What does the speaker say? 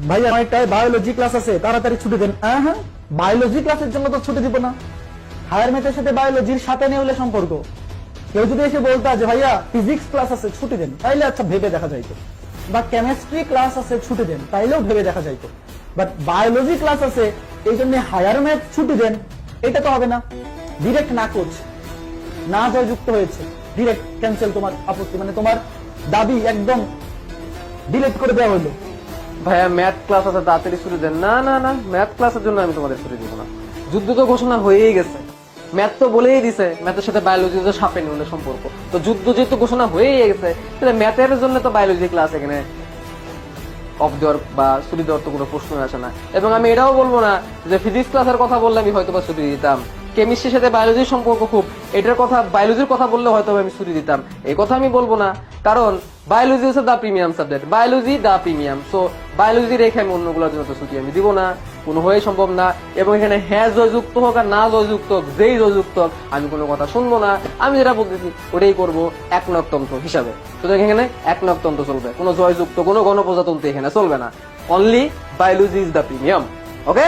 ভাইয়া নয়টায় biology class আছে, তাড়াতাড়ি ছুটি দেন। হ্যাঁ, বায়োলজি ক্লাসের জন্য তো ছুটি দিব না। হায়ার ম্যাথের সাথে বায়োলজির সাথে নেই হলে সম্পর্ক। কেউ যদি এসে বলতো যে ভাইয়া ফিজিক্স ক্লাস আছে ছুটি দেন, তাইলে আচ্ছা ভেবে দেখা যাইতো, বা কেমিস্ট্রি ক্লাস আছে ছুটি দেন, তাইলেও ভেবে দেখা যাইতো। বাট বায়োলজি ক্লাস আছে এই জন্য হায়ার ম্যাথ ছুটি দেন, এটা তো হবে না। ডিরেক্ট না কোচ, না জয়যুক্ত হয়েছে, ডিরেক্ট ক্যান্সেল। তোমার আপত্তি মানে তোমার দাবি একদম ডিলিট করে দেওয়া হলো। ভাইয়া ম্যাথ ক্লাস আছে, তাড়াতাড়ি ছুটি দেন। না না না, ম্যাথ ক্লাসের জন্য আমি তোমাদের ছুটি দিব না। যুদ্ধ তো ঘোষণা হয়েই গেছে, ম্যাথ তো বলেই দিছে ম্যাথের সাথে বায়োলজি তো সাপে নিউনের সম্পর্ক। তো যুদ্ধ যেহেতু ঘোষণা হয়েই গেছে, তাহলে ম্যাথের জন্য তো বায়োলজি ক্লাস এখানে অফ দেওয়ার বা ছুটি দেওয়ার তো কোনো প্রশ্ন আসে না। এবং আমি এটাও বলবো না যে ফিজিক্স ক্লাসের কথা বললে আমি হয়তো বা ছুটি দিতাম, কেমিস্ট্রির সাথে বায়োলজির সম্পর্ক খুব, এটার কথা বায়োলজির কথা বললে হয়তো আমি ছুটি দিতাম, এই কথা আমি বলবো না। কারণ বায়োলজি হচ্ছে দা প্রিমিয়াম সাবজেক্ট, বায়োলজি দা প্রিমিয়াম। সো বায়োলজি রেখে আমি অন্যগুলোর জন্য তো ছুটি আমি দিব না, কোনো হয়ে সম্ভব না। এবং এখানে হ্যাঁ জয়যুক্ত হোক আর না জয়যুক্ত হোক, যেই জয়যুক্ত হোক, আমি কোনো কথা শুনবো না। আমি যেটা বলতেছি ওটাই করবো একনায়কতন্ত্র হিসাবে। সুতরাং এখানে একনায়কতন্ত্র চলবে, কোনো জয়যুক্ত কোনো গণপ্রজাতন্ত্র এখানে চলবে না। Only biology is the premium. Okay.